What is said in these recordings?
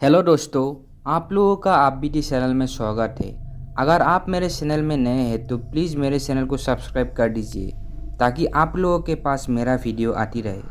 Hello दोस्तों, आप लोगों का आप बीटी चैनल में स्वागत है। अगर आप मेरे चैनल में नए हैं तो प्लीज़ मेरे चैनल को सब्सक्राइब कर दीजिए ताकि आप लोगों के पास मेरा वीडियो आती रहे।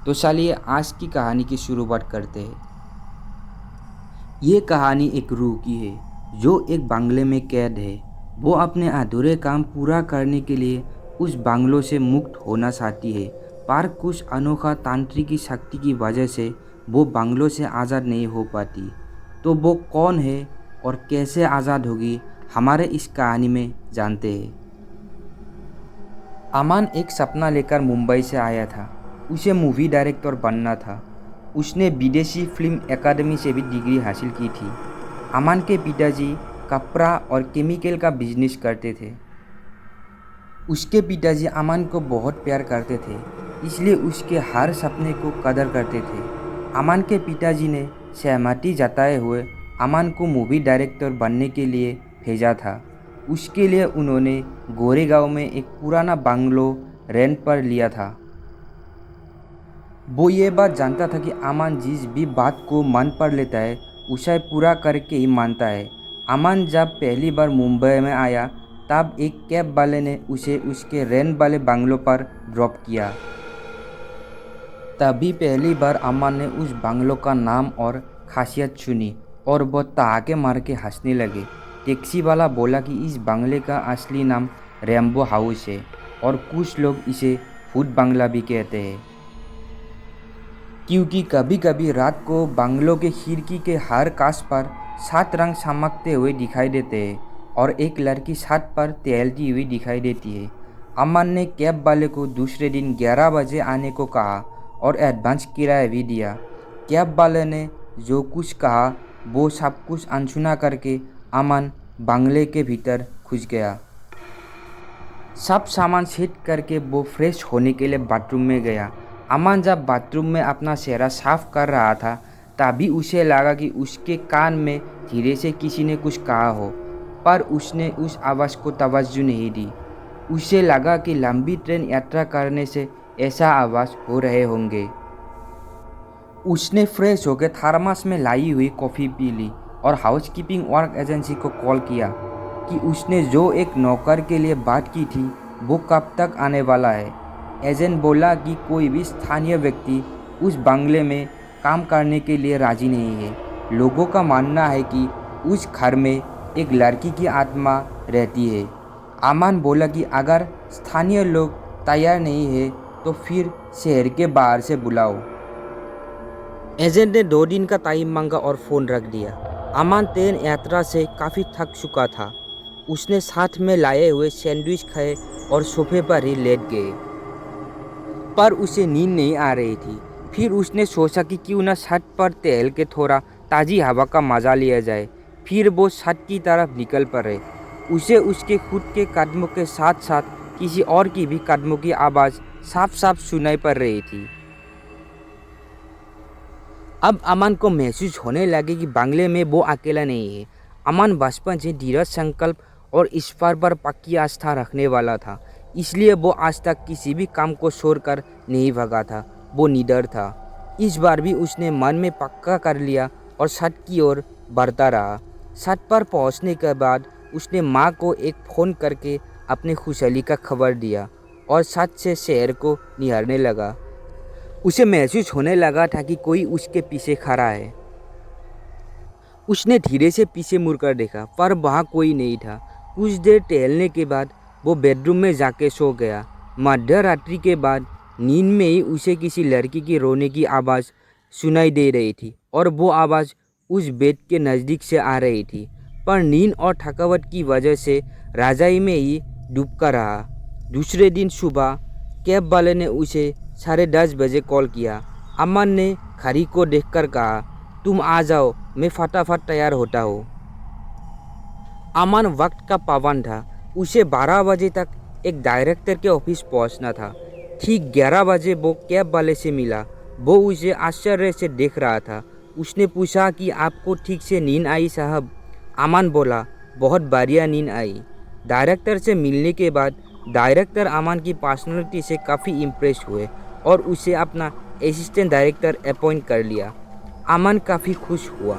तो चलिए आज की कहानी की शुरुआत करते हैं। ये कहानी एक रूह की है जो एक बंगले में कैद है। वो अपने अधूरे काम पूरा करने के लिए उस बंगलों से मुक्त होना चाहती है, पर कुछ अनोखा तांत्रिकी शक्ति की वजह से वो बंगलों से आज़ाद नहीं हो पाती। तो वो कौन है और कैसे आज़ाद होगी, हमारे इस कहानी में जानते हैं। अमन एक सपना लेकर मुंबई से आया था। उसे मूवी डायरेक्टर बनना था। उसने विदेशी फिल्म एकेडमी से भी डिग्री हासिल की थी। अमन के पिताजी कपड़ा और केमिकल का बिजनेस करते थे। उसके पिताजी अमन को बहुत प्यार करते थे, इसलिए उसके हर सपने को कदर करते थे। अमन के पिताजी ने सहमति जताए हुए अमन को मूवी डायरेक्टर बनने के लिए भेजा था। उसके लिए उन्होंने गोरेगांव में एक पुराना बंगलो रेंट पर लिया था। वो ये बात जानता था कि अमन जिस भी बात को मन पर लेता है उसे पूरा करके ही मानता है। अमन जब पहली बार मुंबई में आया तब एक कैब वाले ने उसे उसके रेंट वाले बंगलों पर ड्रॉप किया। तभी पहली बार अमन ने उस बंगलों का नाम और खासियत सुनी और वो ठहाके मार के हंसने लगे। टैक्सी वाला बोला कि इस बंगले का असली नाम रेम्बो हाउस है और कुछ लोग इसे भूत बंगला भी कहते हैं, क्योंकि कभी कभी रात को बंगलों के खिड़की के हर कांच पर 7 रंग चमकते हुए दिखाई देते हैं और एक लड़की छत पर टहलती हुई दिखाई देती है। अमन ने कैब वाले को दूसरे दिन 11 बजे आने को कहा और एडवांस किराया भी दिया। कैब वाले ने जो कुछ कहा वो सब कुछ अनसुना करके अमन बंगले के भीतर घुस गया। सब सामान सेट करके वो फ्रेश होने के लिए बाथरूम में गया। अमन जब बाथरूम में अपना चेहरा साफ कर रहा था तभी उसे लगा कि उसके कान में धीरे से किसी ने कुछ कहा हो, पर उसने उस आवाज़ को तवज्जो नहीं दी। उसे लगा कि लंबी ट्रेन यात्रा करने से ऐसा आवाज़ हो रहे होंगे। उसने फ्रेश होकर थर्मस में लाई हुई कॉफ़ी पी ली और हाउसकीपिंग वर्क एजेंसी को कॉल किया कि उसने जो एक नौकर के लिए बात की थी वो कब तक आने वाला है। एजेंट बोला कि कोई भी स्थानीय व्यक्ति उस बंगले में काम करने के लिए राजी नहीं है। लोगों का मानना है कि उस घर में एक लड़की की आत्मा रहती है। अमन बोला कि अगर स्थानीय लोग तैयार नहीं है तो फिर शहर के बाहर से बुलाओ। एजेंट ने 2 दिन का टाइम मांगा और फ़ोन रख दिया। अमन ट्रेन यात्रा से काफ़ी थक चुका था। उसने साथ में लाए हुए सैंडविच खाए और सोफे पर ही लेट गए, पर उसे नींद नहीं आ रही थी। फिर उसने सोचा कि क्यों ना छत पर टहल के थोड़ा ताज़ी हवा का मज़ा लिया जाए। फिर वो छत की तरफ निकल पड़े। उसे उसके खुद के कदमों के साथ साथ किसी और की भी कदमों की आवाज़ साफ साफ सुनाई पड़ रही थी। अब अमन को महसूस होने लगे कि बंगले में वो अकेला नहीं है। अमन बचपन से दृढ़ संकल्प और ईश्वर पर पक्की आस्था रखने वाला था, इसलिए वो आज तक किसी भी काम को छोड़कर नहीं भगा था। वो निडर था। इस बार भी उसने मन में पक्का कर लिया और छत की ओर बढ़ता रहा। छत पर पहुंचने के बाद उसने माँ को एक फ़ोन करके अपने खुशहाली का खबर दिया और छत से शहर को निहारने लगा। उसे महसूस होने लगा था कि कोई उसके पीछे खड़ा है। उसने धीरे से पीछे मुड़कर देखा, पर वहाँ कोई नहीं था। कुछ देर टहलने के बाद वो बेडरूम में जाके सो गया। मध्य रात्रि के बाद नींद में ही उसे किसी लड़की की रोने की आवाज़ सुनाई दे रही थी और वो आवाज़ उस बेड के नज़दीक से आ रही थी, पर नींद और थकावट की वजह से रज़ाई में ही डूबकर रहा। दूसरे दिन सुबह कैब वाले ने उसे 10:30 बजे कॉल किया। अमन ने घड़ी को देखकर कहा, तुम आ जाओ, मैं फटाफट तैयार होता हूँ। अमन वक्त का पाबंद था। उसे 12 बजे तक एक डायरेक्टर के ऑफिस पहुंचना था। ठीक 11 बजे वो कैब वाले से मिला। वो उसे आश्चर्य से देख रहा था। उसने पूछा कि आपको ठीक से नींद आई साहब? अमन बोला, बहुत बढ़िया नींद आई। डायरेक्टर से मिलने के बाद डायरेक्टर अमन की पर्सनालिटी से काफ़ी इम्प्रेस हुए और उसे अपना असिस्टेंट डायरेक्टर अपॉइंट कर लिया। अमन काफ़ी खुश हुआ।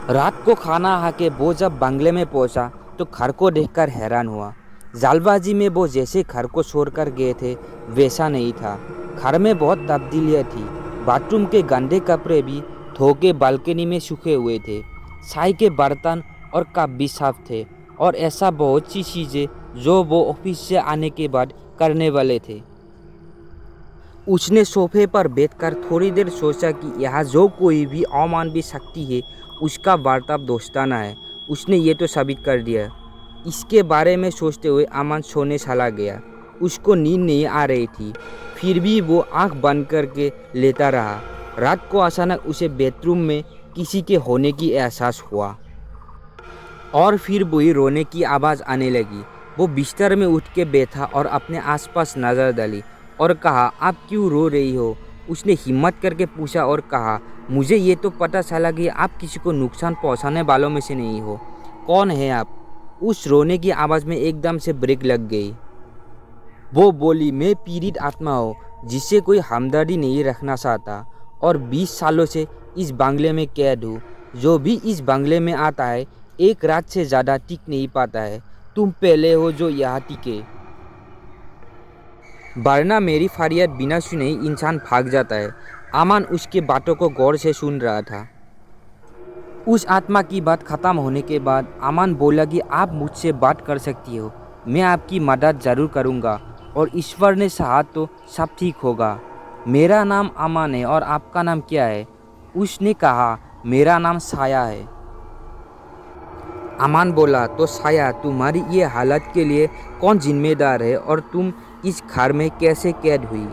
रात को खाना खा के वो जब बंगले में पहुंचा तो घर को देखकर हैरान हुआ। जल्दबाजी में वो जैसे घर को छोड़कर गए थे वैसा नहीं था। घर में बहुत तब्दीलियाँ थी। बाथरूम के गंदे कपड़े भी धो के बालकनी में सूखे हुए थे। चाय के बर्तन और कप भी साफ थे और ऐसा बहुत सी चीज़ें जो वो ऑफिस से आने के बाद करने वाले थे। उसने सोफे पर बैठकर थोड़ी देर सोचा कि यहाँ जो कोई भी अमानवीय शक्ति है उसका बर्ताव दोस्ताना है। उसने ये तो साबित कर दिया। इसके बारे में सोचते हुए अमन सोने चला गया। उसको नींद नहीं आ रही थी, फिर भी वो आंख बंद करके लेटा रहा। रात को अचानक उसे बेडरूम में किसी के होने की एहसास हुआ और फिर वही रोने की आवाज़ आने लगी। वो बिस्तर में उठ के बैठा और अपने आसपास नज़र डाली और कहा, आप क्यों रो रही हो? उसने हिम्मत करके पूछा और कहा, मुझे ये तो पता चला कि आप किसी को नुकसान पहुंचाने वालों में से नहीं हो। कौन है आप? उस रोने की आवाज़ में एकदम से ब्रेक लग गई। वो बोली, मैं पीड़ित आत्मा हूँ जिससे कोई हमदर्दी नहीं रखना चाहता और 20 सालों से इस बंगले में कैद हूँ। जो भी इस बंगले में आता है एक रात से ज़्यादा टिक नहीं पाता है। तुम पहले हो जो यहाँ टिके, वरना मेरी फरियाद बिना सुने ही इंसान भाग जाता है। अमन उसके बातों को गौर से सुन रहा था। उस आत्मा की बात ख़त्म होने के बाद अमन बोला कि आप मुझसे बात कर सकती हो, मैं आपकी मदद ज़रूर करूँगा और ईश्वर ने चाहा तो सब ठीक होगा। मेरा नाम अमन है और आपका नाम क्या है? उसने कहा, मेरा नाम साया है। अमन बोला, तो साया, तुम्हारी ये हालत के लिए कौन जिम्मेदार है और तुम इस घर में कैसे कैद हुई?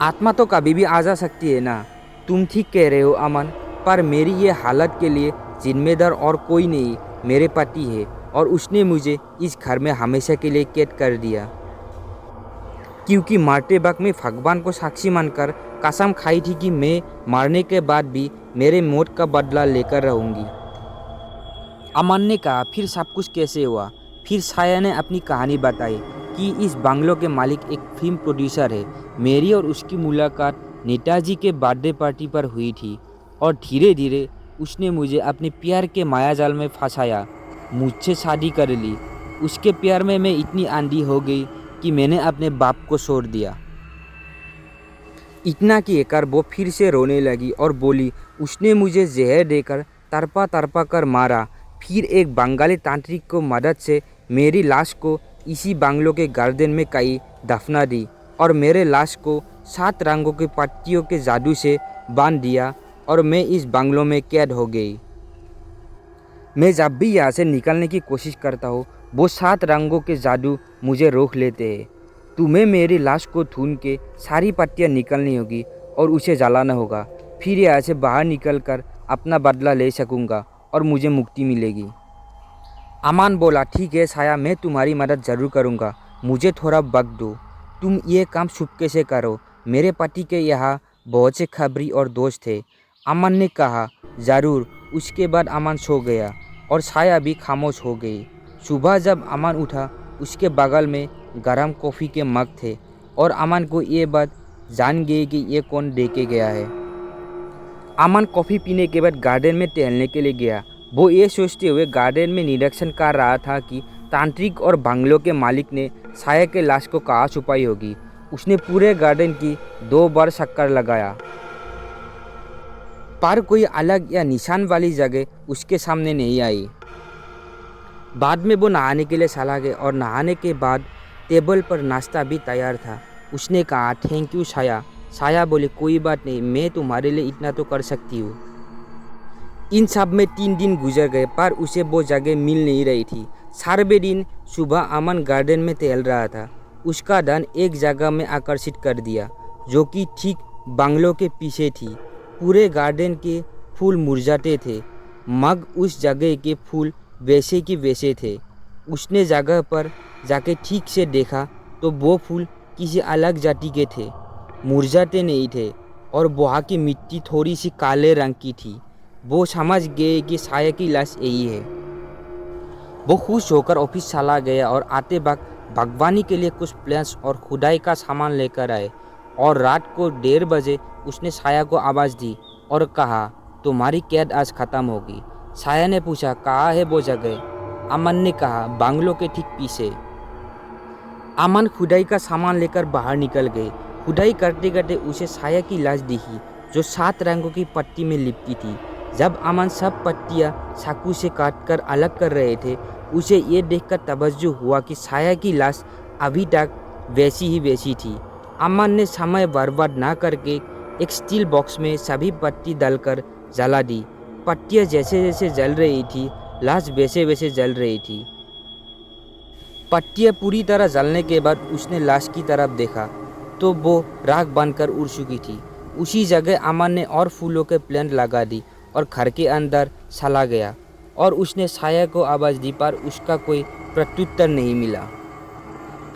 आत्मा तो कभी भी आ जा सकती है ना। तुम ठीक कह रहे हो अमन, पर मेरी ये हालत के लिए जिम्मेदार और कोई नहीं, मेरे पति है और उसने मुझे इस घर में हमेशा के लिए कैद कर दिया क्योंकि मरते वक्त मैं भगवान को साक्षी मानकर कसम खाई थी कि मैं मरने के बाद भी मेरे मौत का बदला लेकर रहूँगी। अमन ने कहा, फिर सब कुछ कैसे हुआ? फिर साया ने अपनी कहानी बताई कि इस बंगलों के मालिक एक फिल्म प्रोड्यूसर है। मेरी और उसकी मुलाकात नेताजी के बर्थडे पार्टी पर हुई थी और धीरे धीरे उसने मुझे अपने प्यार के मायाजाल में फंसाया, मुझसे शादी कर ली। उसके प्यार में मैं इतनी आंधी हो गई कि मैंने अपने बाप को छोड़ दिया। इतना कहकर वो फिर से रोने लगी और बोली, उसने मुझे जहर देकर तड़पा तड़पा कर मारा। फिर एक बंगाली तांत्रिक को मदद से मेरी लाश को इसी बंगलों के गार्डन में कहीं दफना दी और मेरे लाश को 7 रंगों के पत्तियों के जादू से बांध दिया और मैं इस बंगलों में कैद हो गई। मैं जब भी यहाँ से निकलने की कोशिश करता हूँ वो 7 रंगों के जादू मुझे रोक लेते हैं। तुम्हें मेरी लाश को ढूंढ के सारी पत्तियाँ निकलनी होगी और उसे जलाना होगा। फिर यहाँ से बाहर निकलकर अपना बदला ले सकूँगा और मुझे मुक्ति मिलेगी। अमन बोला, ठीक है साया, मैं तुम्हारी मदद ज़रूर करूँगा, मुझे थोड़ा वक्त दो। तुम ये काम चुपके से करो। मेरे पति के यहाँ बहुत से खबरी और दोस्त थे। अमन ने कहा, ज़रूर। उसके बाद अमन सो गया और साया भी खामोश हो गई। सुबह जब अमन उठा उसके बगल में गर्म कॉफ़ी के मग थे और अमन को ये बात जान गई कि ये कौन दे के गया है। अमन कॉफ़ी पीने के बाद गार्डन में टहलने के लिए गया। वो ये सोचते हुए गार्डन में निरीक्षण कर रहा था कि तांत्रिक और बंगलों के मालिक ने साया के लाश को कहाँ छुपाई होगी। उसने पूरे गार्डन की 2 बार चक्कर लगाया, पर कोई अलग या निशान वाली जगह उसके सामने नहीं आई। बाद में वो नहाने के लिए चला गया और नहाने के बाद टेबल पर नाश्ता भी तैयार था। उसने कहा, थैंक यू साया। साया बोले, कोई बात नहीं, मैं तुम्हारे लिए इतना तो कर सकती हूँ। इन सब में 3 दिन गुजर गए पर उसे वो जगह मिल नहीं रही थी। 4वें दिन सुबह अमन गार्डन में टहल रहा था। उसका ध्यान एक जगह में आकर्षित कर दिया जो कि ठीक बंगलों के पीछे थी। पूरे गार्डन के फूल मुरझाते थे, मगर उस जगह के फूल वैसे के वैसे थे। उसने जगह पर जाके ठीक से देखा तो वो फूल किसी अलग जाति के थे, मुरझाते नहीं थे और वहाँ की मिट्टी थोड़ी सी काले रंग की थी। वो समझ गए कि साया की लाश यही है। वो खुश होकर ऑफिस चला गया और आते वक्त बागवानी के लिए कुछ प्लांट्स और खुदाई का सामान लेकर आए और रात को 1:30 बजे उसने साया को आवाज़ दी और कहा, तुम्हारी कैद आज ख़त्म होगी। साया ने पूछा, कहाँ है वो जगह? अमन ने कहा, बांग्लो के ठीक पीछे। अमन खुदाई का सामान लेकर बाहर निकल गए। खुदाई करते करते उसे साया की लाश दिखी जो 7 रंगों की पट्टी में लिपटी थी। जब अमन सब पट्टियाँ चाकू से काटकर अलग कर रहे थे, उसे ये देखकर तवज्जो हुआ कि साया की लाश अभी तक वैसी ही वैसी थी। अमन ने समय बर्बाद ना करके एक स्टील बॉक्स में सभी पट्टी डालकर जला दी। पट्टियाँ जैसे जैसे जल रही थी, लाश वैसे वैसे जल रही थी। पट्टियाँ पूरी तरह जलने के बाद उसने लाश की तरफ देखा तो वो राख बनकर उड़ चुकी थी। उसी जगह अमन ने और फूलों के प्लांट लगा दी और घर के अंदर चला गया और उसने साया को आवाज़ दी पर उसका कोई प्रत्युत्तर नहीं मिला।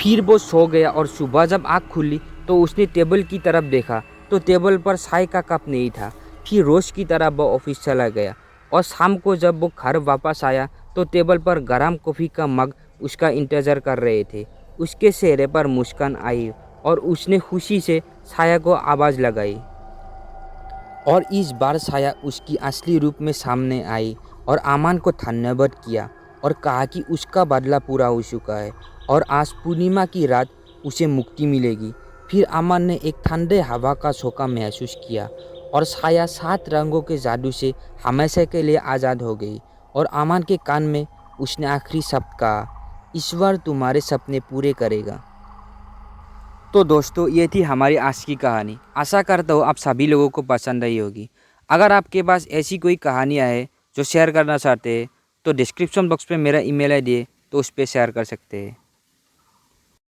फिर वो सो गया और सुबह जब आँख खुली तो उसने टेबल की तरफ देखा तो टेबल पर चाय का कप नहीं था। फिर रोज़ की तरह वो ऑफिस चला गया और शाम को जब वो घर वापस आया तो टेबल पर गर्म कॉफ़ी का मग उसका इंतज़ार कर रहे थे। उसके चेहरे पर मुस्कान आई और उसने खुशी से साया को आवाज़ लगाई और इस बार साया उसकी असली रूप में सामने आई और अमन को धन्यवाद किया और कहा कि उसका बदला पूरा हो चुका है और आज पूर्णिमा की रात उसे मुक्ति मिलेगी। फिर अमन ने एक ठंडे हवा का झोंका महसूस किया और साया 7 रंगों के जादू से हमेशा के लिए आज़ाद हो गई और अमन के कान में उसने आखिरी शब्द कहा, ईश्वर तुम्हारे सपने पूरे करेगा। तो दोस्तों, ये थी हमारी आज की कहानी। आशा करता हूँ आप सभी लोगों को पसंद आई होगी। अगर आपके पास ऐसी कोई कहानियाँ हैं जो शेयर करना चाहते हैं तो डिस्क्रिप्शन बॉक्स में मेरा ईमेल आईडी है, तो उस पर शेयर कर सकते हैं।